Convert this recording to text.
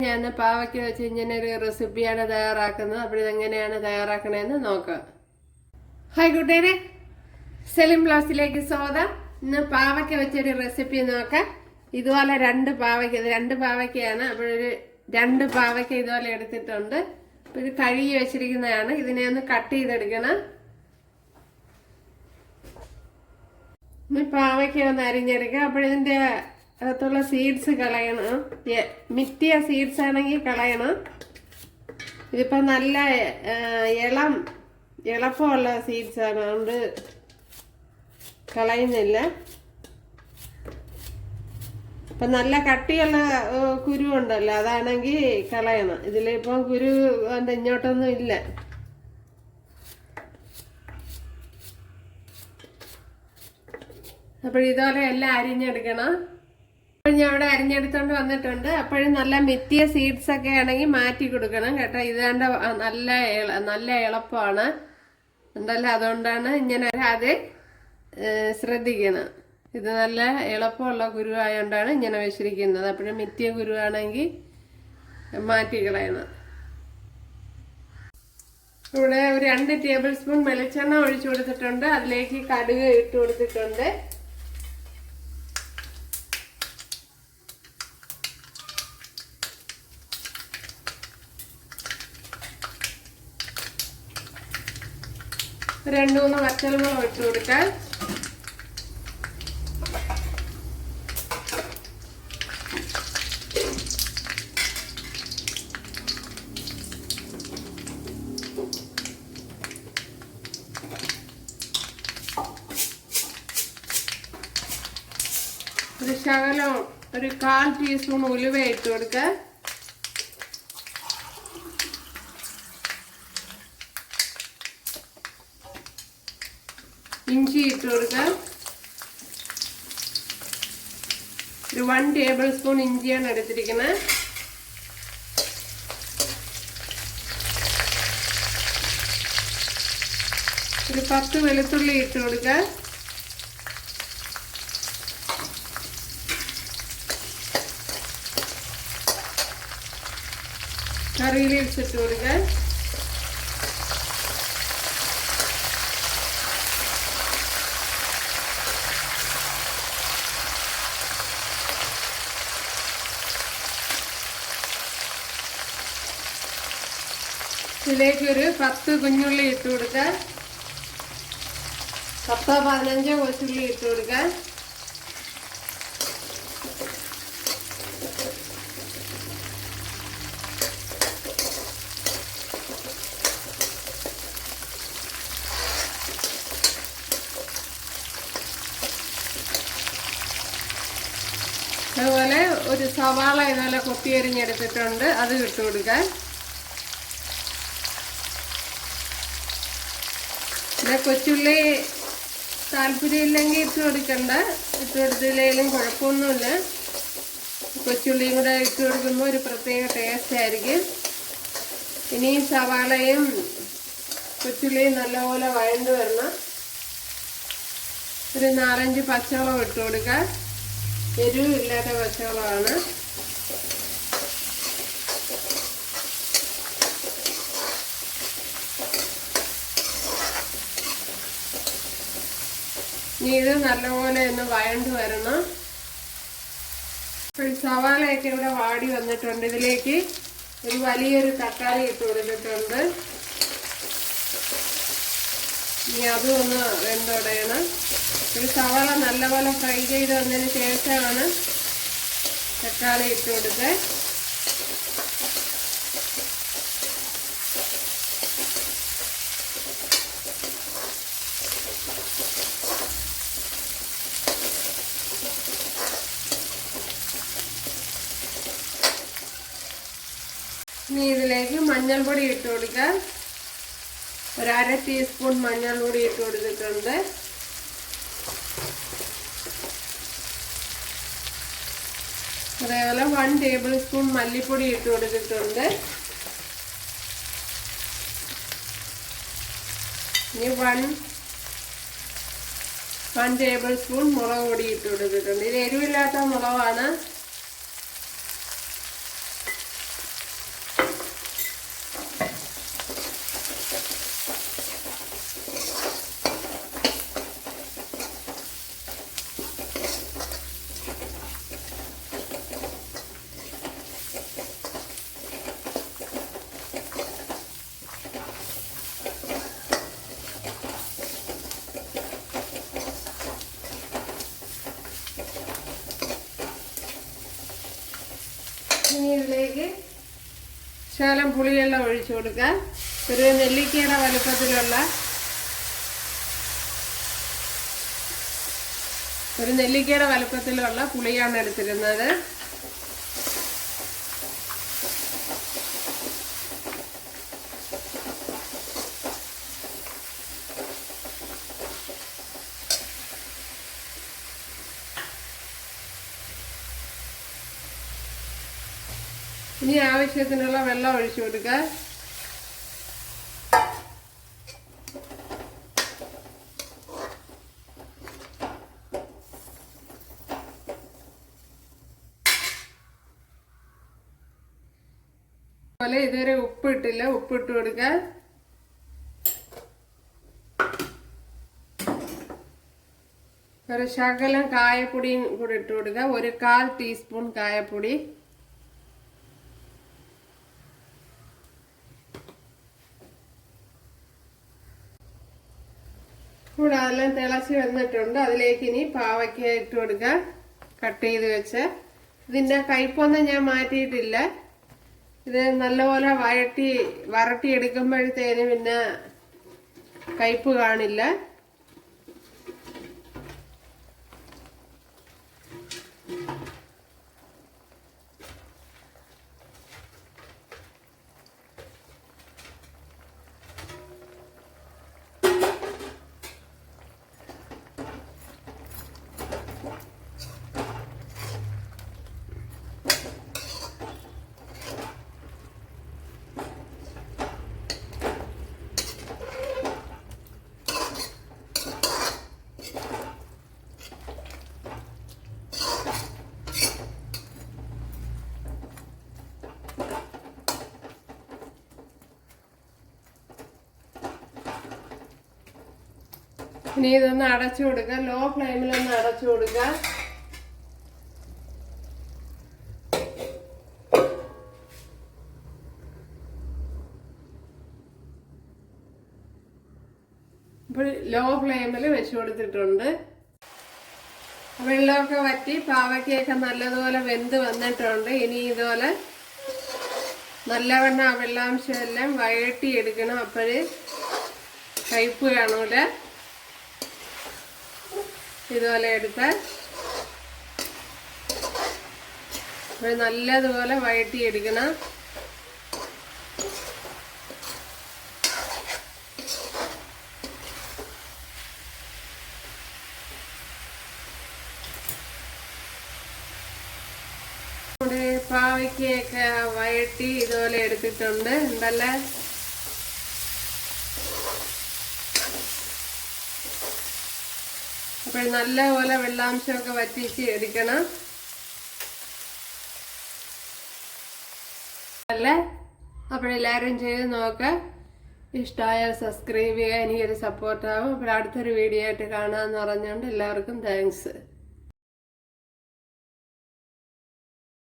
ഞാൻ പാവയ്ക്ക വെച്ച് ഇങ്ങനെ ഒരു റെസിപ്പിയാണ് തയ്യാറാക്കുന്നത്. അപ്പോൾ ഇതെങ്ങനെയാണ് തയ്യാറാക്കണതെന്ന് നോക്കാം. ഹായ് കൂട്ടുകാരെ, സെലിം ബ്ലോഗ്സിലേക്ക് സ്വാഗതം. ഇന്ന് പാവയ്ക്ക വെച്ചൊരു റെസിപ്പി നോക്കാം. ഇതുപോലെ രണ്ട് പാവയ്ക്കയാണ്. അപ്പോഴൊരു 2 പാവയ്ക്ക ഇതുപോലെ എടുത്തിട്ടുണ്ട്. അപ്പോൾ ഇത് കഴുകി വെച്ചിരിക്കുന്നതാണ്. ഇതിനെ ഒന്ന് കട്ട് ചെയ്തെടുക്കണം. ഇനി പാവയ്ക്ക ഒന്ന് അരിഞ്ഞെടുക്കാം. അപ്പോഴിതിൻ്റെ അകത്തുള്ള സീഡ്സ് കളയണം. മിറ്റിയ സീഡ്സ് ആണെങ്കിൽ കളയണം. ഇതിപ്പോൾ നല്ല എളുപ്പമുള്ള സീഡ്സ് ആണ്, അതുകൊണ്ട് കളയുന്നില്ല. ഇപ്പം നല്ല കട്ടിയുള്ള കുരു ഉണ്ടല്ലോ, അതാണെങ്കിൽ കളയണം. ഇതിലിപ്പം കുരു ഇങ്ങോട്ടൊന്നും ഇല്ല. അപ്പോഴിതുപോലെ എല്ലാം അരിഞ്ഞെടുക്കണം. അപ്പോൾ ഞാൻ ഇവിടെ അരിഞ്ഞെടുത്തോണ്ട് വന്നിട്ടുണ്ട്. അപ്പോഴും നല്ല മെറ്റിയ സീഡ്സ് ഒക്കെ ആണെങ്കിൽ മാറ്റി കൊടുക്കണം കേട്ടോ. ഇതാണ്ട് നല്ല എളുപ്പമാണ് ഉണ്ടല്ലോ, അതുകൊണ്ടാണ് ഇങ്ങനെ അത് ശ്രദ്ധിക്കണം. ഇത് നല്ല എളുപ്പമുള്ള കുരുവായതുകൊണ്ടാണ് ഇങ്ങനെ വെച്ചിരിക്കുന്നത്. അപ്പോഴും മെറ്റിയ കുരുവാണെങ്കിൽ മാറ്റി കളയണം. ഇവിടെ ഒരു 2 ടേബിൾ സ്പൂൺ വെളിച്ചെണ്ണ ഒഴിച്ചു കൊടുത്തിട്ടുണ്ട്. അതിലേക്ക് കടുക് ഇട്ട് കൊടുത്തിട്ടുണ്ട്. രണ്ട് 3 പച്ചമുളക് ഇട്ട് കൊടുക്കാൻ. ഒരു ശകലം ഒരു 1/4 ടീസ്പൂൺ ഉലുവ ഇട്ട് കൊടുക്കുക. ഇഞ്ചി ഇട്ട് കൊടുക്കുക. ഒരു 1 ടേബിൾ സ്പൂൺ ഇഞ്ചിയാണ് എടുത്തിരിക്കുന്നത്. ഒരു 10 വെളുത്തുള്ളി ഇട്ട് കൊടുക്കുക. കറി ലീവ്സ് ഇട്ട് കൊടുക്കുക. ഇതിലേക്ക് ഒരു 10 കുഞ്ഞുള്ളി ഇട്ട് കൊടുക്കുക. 10-15 കൊച്ചുള്ളി ഇട്ട് കൊടുക്കുക. അതുപോലെ ഒരു സവാള ഇതുപോലെ കൊത്തി അരിഞ്ഞെടുത്തിട്ടുണ്ട്, അത് ഇട്ട് കൊടുക്കുക. പിന്നെ കൊച്ചുള്ളി താല്പര്യമില്ലെങ്കിൽ ഇട്ട് കൊടുക്കണ്ട, ഇട്ട് കൊടുത്തില്ലെങ്കിലും കുഴപ്പമൊന്നുമില്ല. കൊച്ചുള്ളിയും കൂടെ ഇട്ട് കൊടുക്കുമ്പോൾ ഒരു പ്രത്യേക ടേസ്റ്റ് ആയിരിക്കും. ഇനി സവാളയും കൊച്ചുള്ളിയും നല്ലപോലെ വഴണ്ട് വരണം. ഒരു 4-5 പച്ചമുളക് ഇട്ട് കൊടുക്കുക. എരിവില്ലാത്ത പച്ചമുളകാണ്. ഇനി ഇത് നല്ലപോലെ ഒന്ന് വഴണ്ട് വരണം. ഇപ്പോൾ സവാളയൊക്കെ ഇവിടെ വാടി വന്നിട്ടുണ്ട്. ഇതിലേക്ക് ഒരു വലിയൊരു തക്കാളി ഇട്ട് കൊടുത്തിട്ടുണ്ട്. ഇനി അതും ഒന്ന് വെന്തുടയണം. ഒരു സവാള നല്ലപോലെ ഫ്രൈ ചെയ്ത് വന്നതിന് ശേഷമാണ് തക്കാളി ഇട്ട് കൊടുക്കുക. ഇനി ഇതിലേക്ക് മഞ്ഞൾപ്പൊടി ഇട്ട് കൊടുക്കുക. ഒരു 1/2 ടീസ്പൂൺ മഞ്ഞൾപ്പൊടി ഇട്ട് കൊടുത്തിട്ടുണ്ട്. അതേപോലെ 1 ടേബിൾ സ്പൂൺ മല്ലിപ്പൊടി ഇട്ട് കൊടുത്തിട്ടുണ്ട്. ഇനി 1 ടേബിൾ സ്പൂൺ മുളക് പൊടി ഇട്ട് കൊടുത്തിട്ടുണ്ട്. ഇത് എരിവില്ലാത്ത മുളകാണ്. ശകലം പുളിവെള്ളം ഒഴിച്ചു കൊടുക്കുക. ഒരു നെല്ലിക്കയുടെ വലുപ്പത്തിലുള്ള പുളിയാണ് എടുത്തിരുന്നത്. ഇനി ആവശ്യത്തിനുള്ള വെള്ളം ഒഴിച്ചു കൊടുക്കുക. അതുപോലെ ഇതുവരെ ഉപ്പിട്ടില്ല, ഉപ്പിട്ട് കൊടുക്കുക. ഒരു ശകലം കായപ്പൊടിയും കൂടി ഇട്ട് കൊടുക്കുക. ഒരു 1/4 ടീസ്പൂൺ കായപ്പൊടി. കൂടെ അതെല്ലാം തിളച്ച് വന്നിട്ടുണ്ട്. അതിലേക്ക് ഇനി പാവയ്ക്ക ഇട്ട് കൊടുക്കുക, കട്ട് ചെയ്ത് വെച്ച്. ഇതിൻ്റെ കയ്പൊന്നും ഞാൻ മാറ്റിയിട്ടില്ല. ഇത് നല്ലപോലെ വരട്ടി എടുക്കുമ്പോഴത്തേന് പിന്നെ കയ്പ് കാണില്ല. ഇനി ഇതൊന്ന് അടച്ചു കൊടുക്കുക. ലോ ഫ്ലെയിമിലൊന്ന് അടച്ചു കൊടുക്കുക. ഇപ്പോൾ ലോ ഫ്ലെയിമിൽ വെച്ച് കൊടുത്തിട്ടുണ്ട്. വെള്ളമൊക്കെ വറ്റി പാവയ്ക്കൊക്കെ നല്ലതുപോലെ വെന്ത് വന്നിട്ടുണ്ട്. ഇനി ഇതുപോലെ നല്ലവണ്ണം ആ വെള്ളാംശം എല്ലാം വഴറ്റി എടുക്കണം. അപ്പോഴ് കയ്പ് കാണൂല. ഇതുപോലെ എടുത്ത് നല്ലതുപോലെ വഴറ്റി എടുക്കണം. പാവയ്ക്കൊക്കെ വഴറ്റി ഇതുപോലെ എടുത്തിട്ടുണ്ട്. ഉണ്ടല്ലേ, അപ്പോൾ നല്ലപോലെ വെള്ളാംശമൊക്കെ വറ്റിച്ച് എടുക്കണം അല്ലേ. അപ്പോഴെല്ലാവരും ചെയ്ത് നോക്കുക. ഇഷ്ടമായാൽ സബ്സ്ക്രൈബ് ചെയ്യുക, എനിക്കൊരു സപ്പോർട്ടാകും. അപ്പോൾ അടുത്തൊരു വീഡിയോ ആയിട്ട് കാണാമെന്ന് പറഞ്ഞുകൊണ്ട് എല്ലാവർക്കും താങ്ക്സ്.